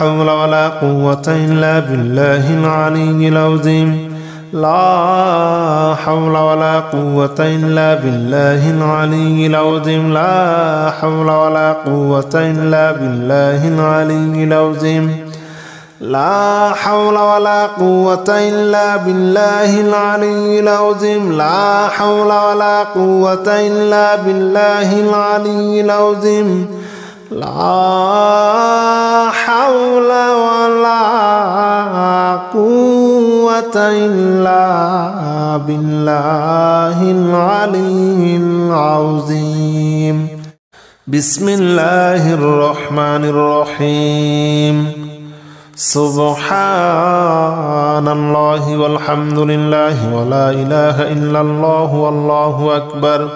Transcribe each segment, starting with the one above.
حول ولا قوة إلا بالله العلي العظيم لا حول ولا قوة إلا بالله العلي العظيم لا حول ولا قوة إلا بالله العلي العظيم لا حول ولا قوة إلا بالله العلي العظيم لا حول ولا قوة إلا بالله العلي العظيم لا حول ولا قوة إلا بالله العلي العظيم بسم الله الرحمن الرحيم سبحان الله والحمد لله ولا إله إلا الله والله أكبر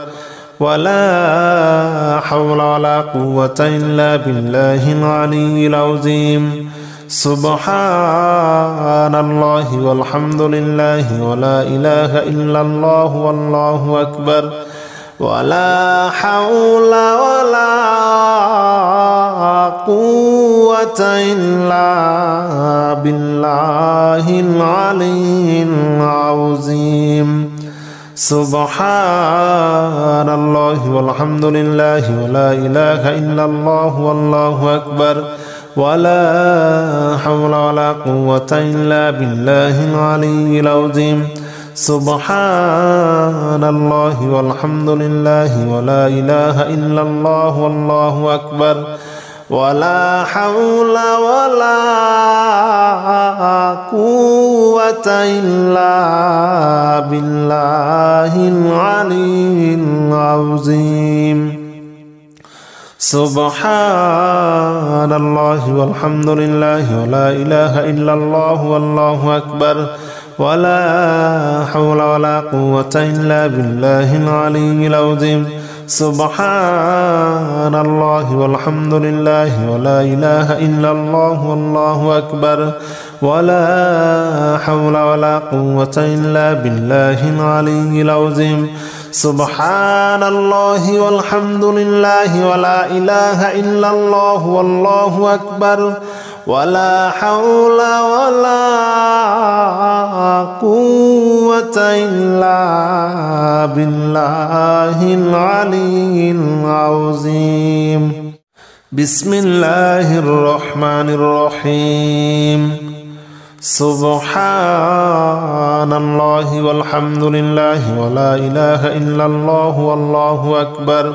ولا حول ولا قوة إلا بالله العلي العظيم سبحان الله والحمد لله ولا إله إلا الله والله أكبر ولا حول ولا قوة إلا بالله العلي العظيم سبحان الله والحمد لله ولا إله إلا الله والله أكبر ولا حول ولا قوة إلا بالله العلي العظيم سبحان الله والحمد لله ولا إله إلا الله والله أكبر ولا حول ولا قوة إلا بالله العلي العظيم سبحان الله والحمد لله ولا إله إلا الله والله أكبر ولا حول ولا قوة إلا بالله العلي العظيم سبحان الله والحمد لله ولا إله إلا الله والله أكبر ولا حول ولا قوة إلا بالله العلي العظيم سبحان الله والحمد لله ولا إله إلا الله والله أكبر ولا حول ولا قوة إلا بالله العلي العظيم بسم الله الرحمن الرحيم سبحان الله والحمد لله ولا إله إلا الله والله أكبر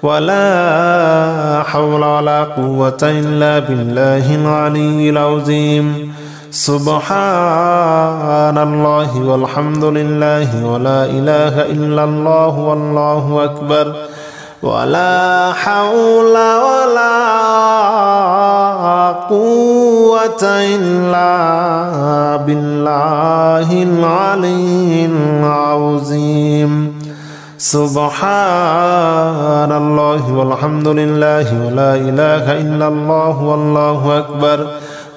ولا حول ولا قوة إلا بالله العلي العظيم سبحان الله والحمد لله ولا إله إلا الله والله أكبر ولا حول ولا قوة إلا بالله العلي العظيم سبحان الله والحمد لله ولا إله إلا الله والله أكبر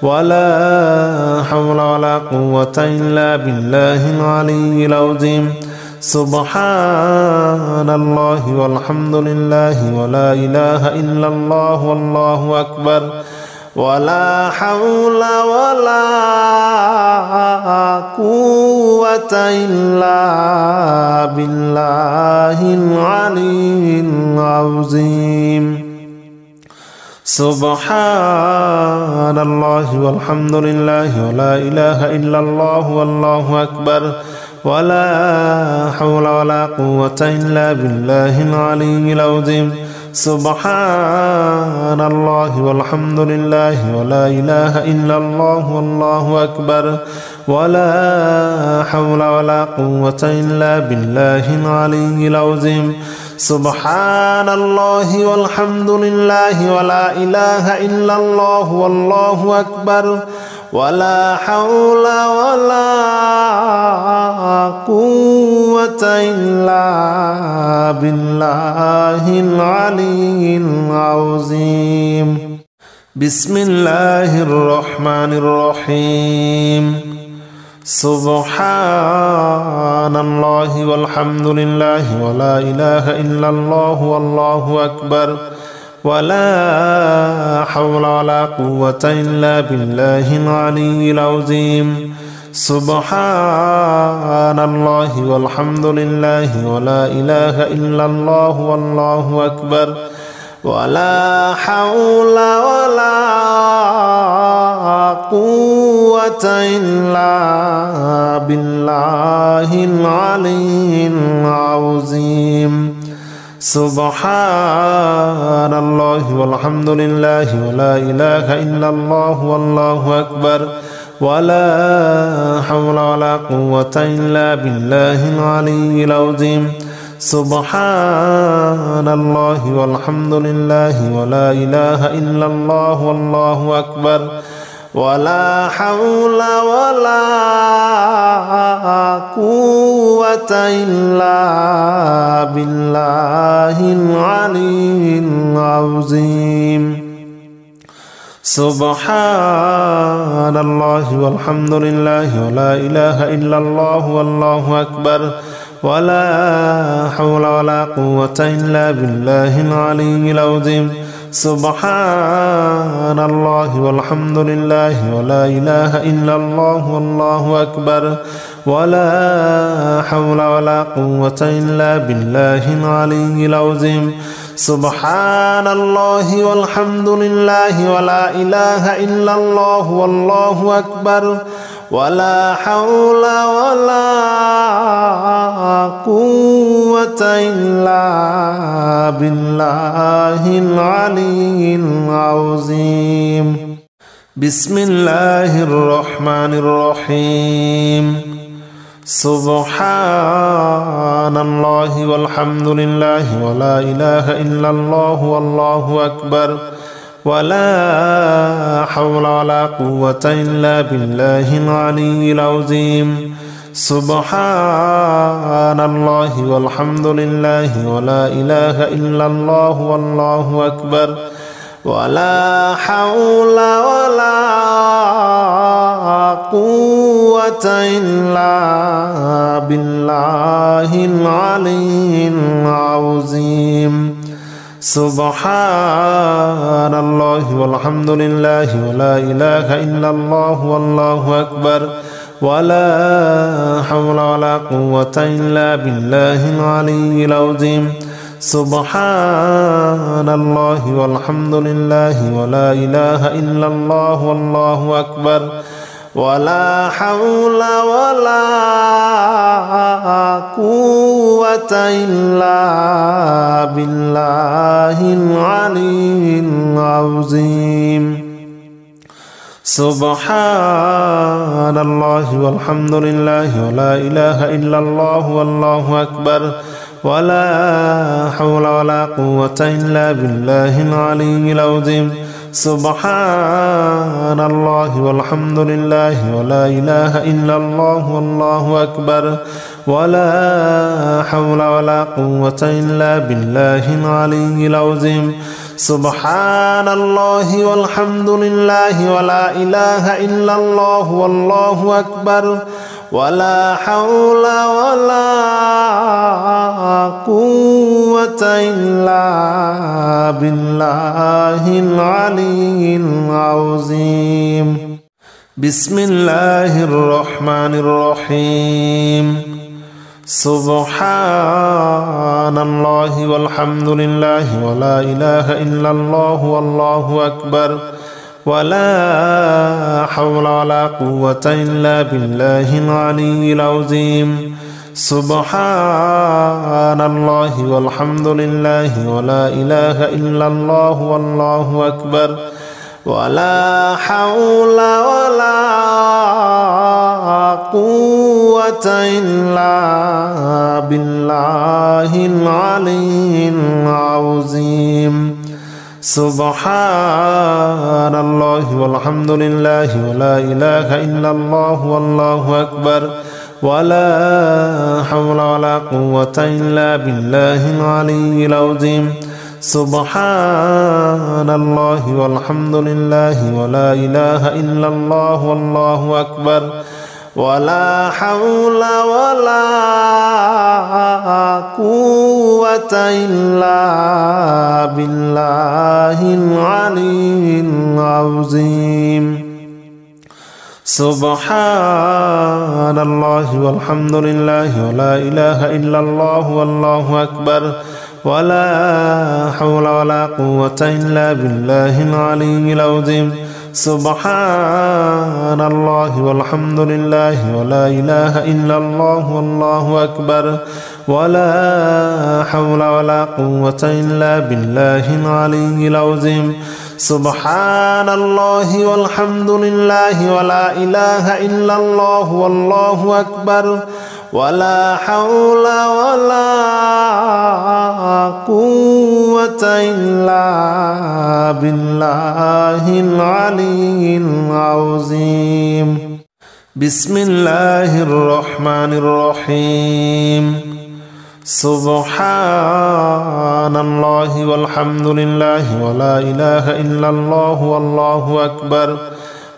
ولا حول ولا قوة إلا بالله العلي العظيم سبحان الله والحمد لله ولا إله إلا الله والله أكبر ولا حول ولا قوة إلا بالله العلي العظيم سبحان الله والحمد لله ولا إله إلا الله والله أكبر ولا حول ولا قوة إلا بالله العلي العظيم سبحان الله والحمد لله ولا إله إلا الله والله أكبر ولا حول ولا قوة إلا بالله العلي العظيم سبحان الله والحمد لله ولا إله إلا الله والله أكبر ولا حول ولا قوة إلا بالله العلي العظيم بسم الله الرحمن الرحيم سبحان الله والحمد لله ولا إله إلا الله والله أكبر ولا حول ولا قوة إلا بالله العلي العظيم سبحان الله والحمد لله ولا إله إلا الله والله أكبر ولا حول ولا قوة إلا بالله العلي العظيم سبحان الله والحمد لله ولا إله إلا الله والله أكبر ولا حول ولا قوة إلا بالله العلي العظيم سبحان الله والحمد لله ولا إله إلا الله والله أكبر ولا حول ولا قوة إلا بالله العلي العظيم سبحان الله والحمد لله ولا إله إلا الله والله أكبر ولا حول ولا قوة إلا بالله العلي العظيم سبحان الله والحمد لله ولا إله إلا الله والله أكبر ولا حول ولا قوة إلا بالله العلي العظيم سبحان الله والحمد لله ولا إله إلا الله والله أكبر ولا حول ولا قوة إلا بالله العلي العظيم بسم الله الرحمن الرحيم سبحان الله والحمد لله ولا إله إلا الله والله أكبر ولا حول ولا قوة إلا بالله العلي العظيم سبحان الله والحمد لله ولا إله إلا الله والله أكبر ولا حول ولا قوة إلا بالله العلي العظيم سبحان الله والحمد لله ولا إله إلا الله والله أكبر ولا حول ولا قوة إلا بالله العلي العظيم سبحان الله والحمد لله ولا إله إلا الله والله أكبر ولا حول ولا قوة إلا بالله العلي العظيم سبحان الله والحمد لله ولا إله إلا الله والله أكبر ولا حول ولا قوة إلا بالله العلي العظيم سبحان الله والحمد لله ولا إله إلا الله والله أكبر ولا حول ولا قوة إلا بالله العلي العظيم سبحان الله والحمد لله ولا إله إلا الله والله أكبر ولا حول ولا قوة إلا بالله العلي العظيم بسم الله الرحمن الرحيم سبحان الله والحمد لله ولا إله إلا الله والله أكبر ولا حول ولا قوة إلا بالله العلي العظيم سبحان الله والحمد لله ولا إله إلا الله والله أكبر ولا حول ولا قوة إلا بالله العلي العظيم سبحان الله والحمد لله ولا إله إلا الله والله أكبر ولا حول ولا قوة إلا بالله العلي العظيم سبحان الله والحمد لله ولا إله إلا الله والله أكبر ولا حول ولا قوة إلا بالله العلي العظيم. سبحان الله والحمد لله ولا إله إلا الله والله أكبر ولا حول ولا قوة إلا بالله العلي العظيم. سبحان الله والحمد لله ولا إله إلا الله والله أكبر ولا حول ولا قوة إلا بالله العلي العظيم. سبحان الله والحمد لله ولا إله إلا الله والله أكبر ولا حول ولا قوة إلا بالله العلي العظيم. بسم الله الرحمن الرحيم. سبحان الله والحمد لله ولا إله إلا الله والله أكبر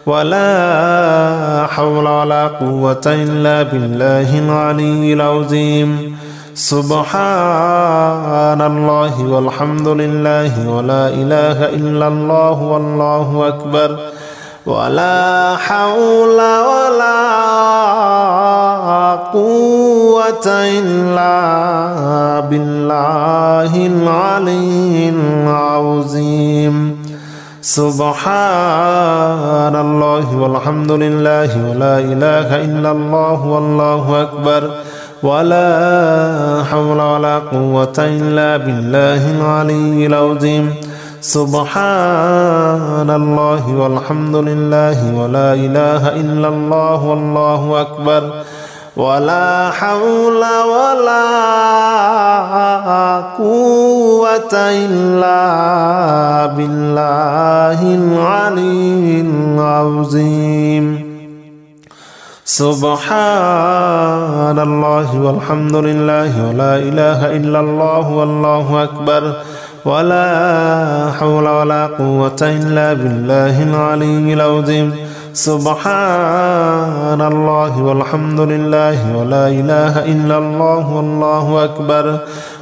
ولا حول ولا قوة إلا بالله العلي العظيم. سبحان الله والحمد لله ولا إله إلا الله والله أكبر ولا حول ولا قوة إلا بالله العلي العظيم. سبحان الله والحمد لله ولا إله إلا الله والله أكبر ولا حول ولا قوة إلا بالله العلي العظيم. سبحان الله والحمد لله ولا إله إلا الله والله أكبر ولا حول ولا قوة إلا بالله العلي العظيم. سبحان الله والحمد لله ولا إله إلا الله والله أكبر ولا حول ولا قوة إلا بالله العلي العظيم. سبحان الله والحمد لله ولا إله إلا الله والله أكبر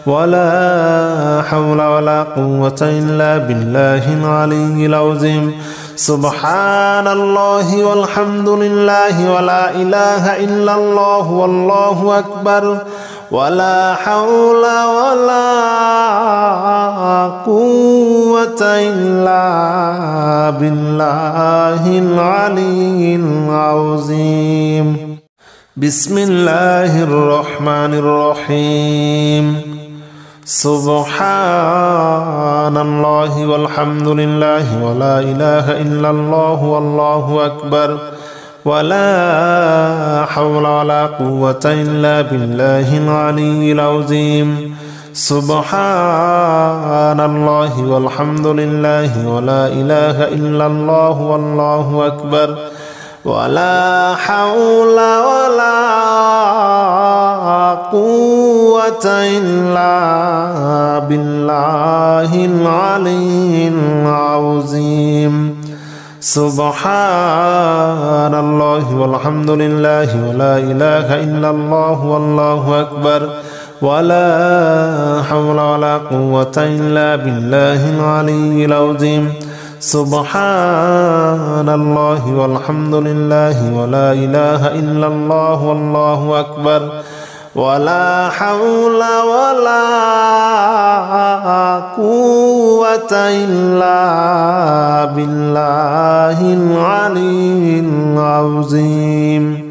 ولا حول ولا قوة إلا بالله العلي العظيم. سبحان الله والحمد لله ولا إله إلا الله والله أكبر ولا حول ولا قوة إلا بالله العلي العظيم. بسم الله الرحمن الرحيم. سبحان الله والحمد لله ولا إله إلا الله والله أكبر ولا حول ولا قوة إلا بالله العلي العظيم. سبحان الله والحمد لله ولا إله إلا الله والله أكبر ولا حول ولا قوة إلا بالله العلي العظيم. سبحان الله والحمد لله ولا إله إلا الله والله أكبر ولا حول ولا قوة إلا بالله العلي العظيم. سبحان الله والحمد لله ولا إله إلا الله والله أكبر ولا حول ولا قوة إلا بالله العلي العظيم.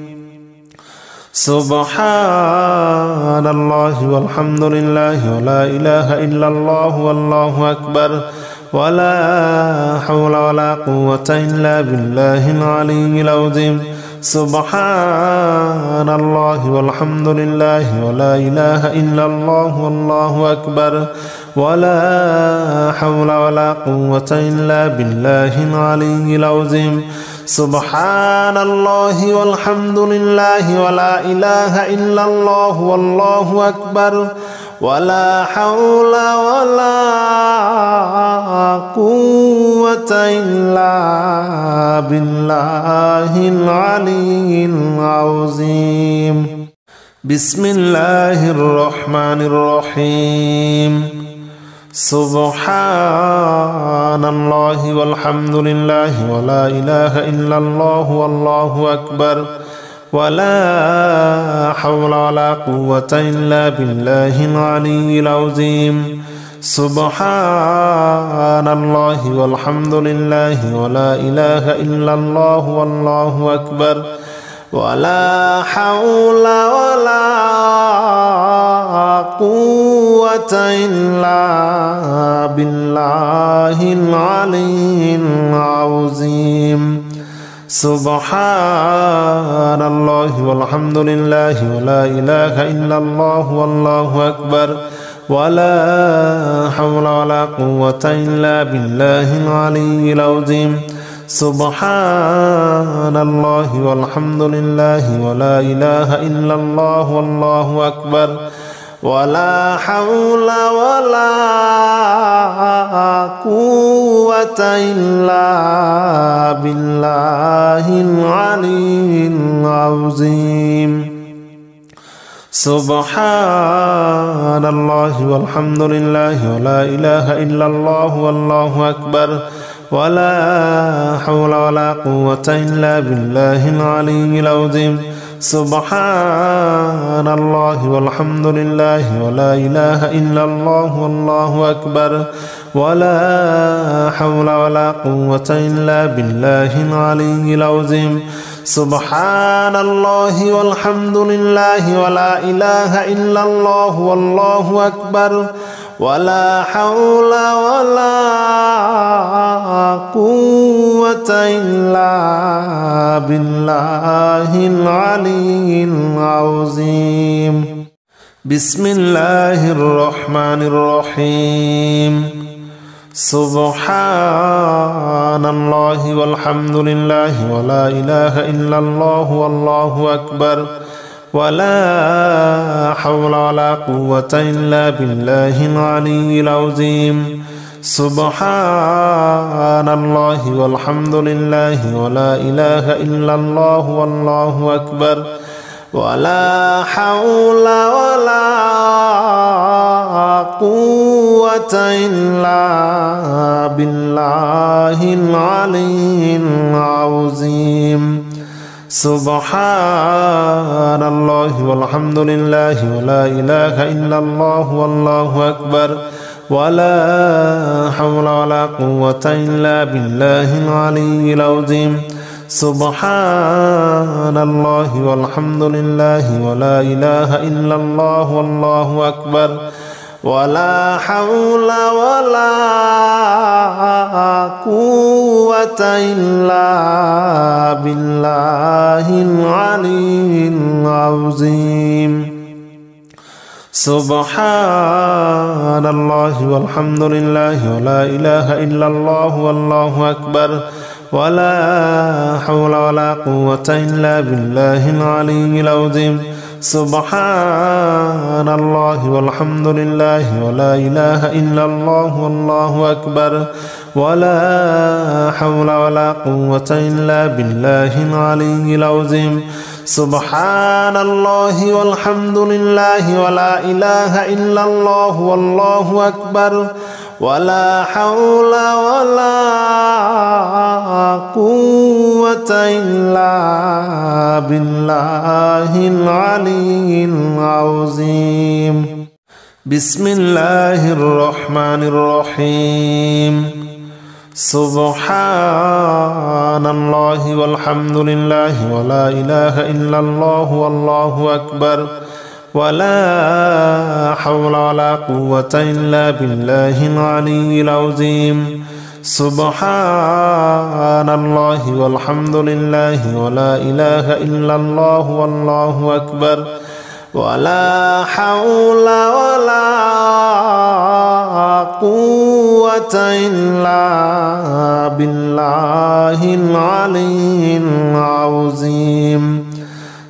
سبحان الله والحمد لله ولا إله إلا الله والله أكبر ولا حول ولا قوة إلا بالله العلي العظيم. سبحان الله والحمد لله ولا إله إلا الله والله أكبر ولا حول ولا قوة إلا بالله العلي العظيم. سبحان الله والحمد لله ولا إله إلا الله والله أكبر ولا حول ولا قوة إلا بالله العلي العظيم. بسم الله الرحمن الرحيم. سبحان الله والحمد لله ولا إله إلا الله والله أكبر ولا حول ولا قوة إلا بالله العلي العظيم. سبحان الله والحمد لله ولا إله إلا الله والله أكبر ولا حول ولا قوة إلا بالله العلي العظيم. سبحان الله والحمد لله ولا إله إلا الله والله أكبر ولا حول ولا قوة إلا بالله العلي العظيم. سبحان الله والحمد لله ولا إله إلا الله والله أكبر ولا حول ولا قوة إلا بالله العلي العظيم. سبحان الله والحمد لله ولا إله إلا الله والله أكبر ولا حول ولا قوة إلا بالله العلي العظيم. سبحان الله والحمد لله ولا إله إلا الله والله أكبر ولا حول ولا قوة إلا بالله العلي العظيم. سبحان الله والحمد لله ولا إله إلا الله والله أكبر ولا حول ولا قوة إلا بالله العلي العظيم. بسم الله الرحمن الرحيم. سبحان الله والحمد لله ولا إله إلا الله والله أكبر ولا حول ولا قوة إلا بالله العلي العظيم. سبحان الله والحمد لله ولا إله إلا الله والله أكبر ولا حول ولا قوة إلا بالله العلي العظيم. سبحان الله والحمد لله ولا إله إلا الله والله أكبر ولا حول ولا قوة إلا بالله العلي العظيم. سبحان الله والحمد لله ولا إله إلا الله والله أكبر ولا حول ولا قوة إلا بالله العلي العظيم. سبحان الله والحمد لله ولا إله إلا الله والله أكبر ولا حول ولا قوة إلا بالله العلي العظيم. سبحان الله والحمد لله ولا إله إلا الله والله أكبر ولا حول ولا قوة إلا بالله العلي العظيم. سبحان الله والحمد لله ولا إله إلا الله والله أكبر ولا حول ولا قوة إلا بالله العلي العظيم. بسم الله الرحمن الرحيم. سبحان الله والحمد لله ولا إله إلا الله والله أكبر ولا حول ولا قوة إلا بالله العلي العظيم. سبحان الله والحمد لله ولا إله إلا الله والله أكبر ولا حول ولا قوة إلا بالله العلي العظيم.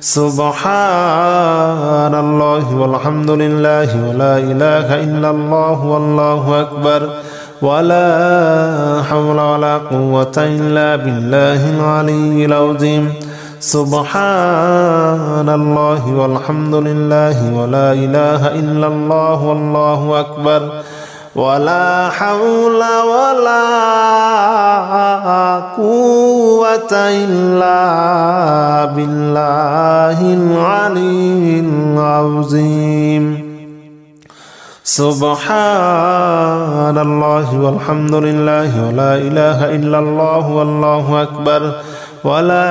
سبحان الله والحمد لله ولا إله إلا الله والله أكبر ولا حول ولا قوة إلا بالله العلي العظيم سبحان الله والحمد لله ولا إله إلا الله والله أكبر ولا حول ولا قوة إلا بالله العلي العظيم سبحان الله والحمد لله ولا إله إلا الله والله أكبر ولا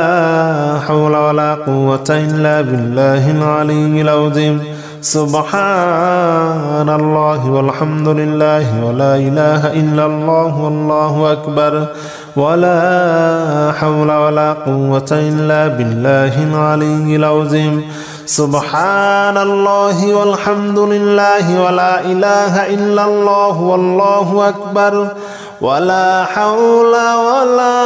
حول ولا قوة إلا بالله العلي العظيم سبحان الله والحمد لله ولا إله إلا الله والله أكبر ولا حول ولا قوة إلا بالله العلي العظيم سبحان الله والحمد لله ولا إله إلا الله والله أكبر ولا حول ولا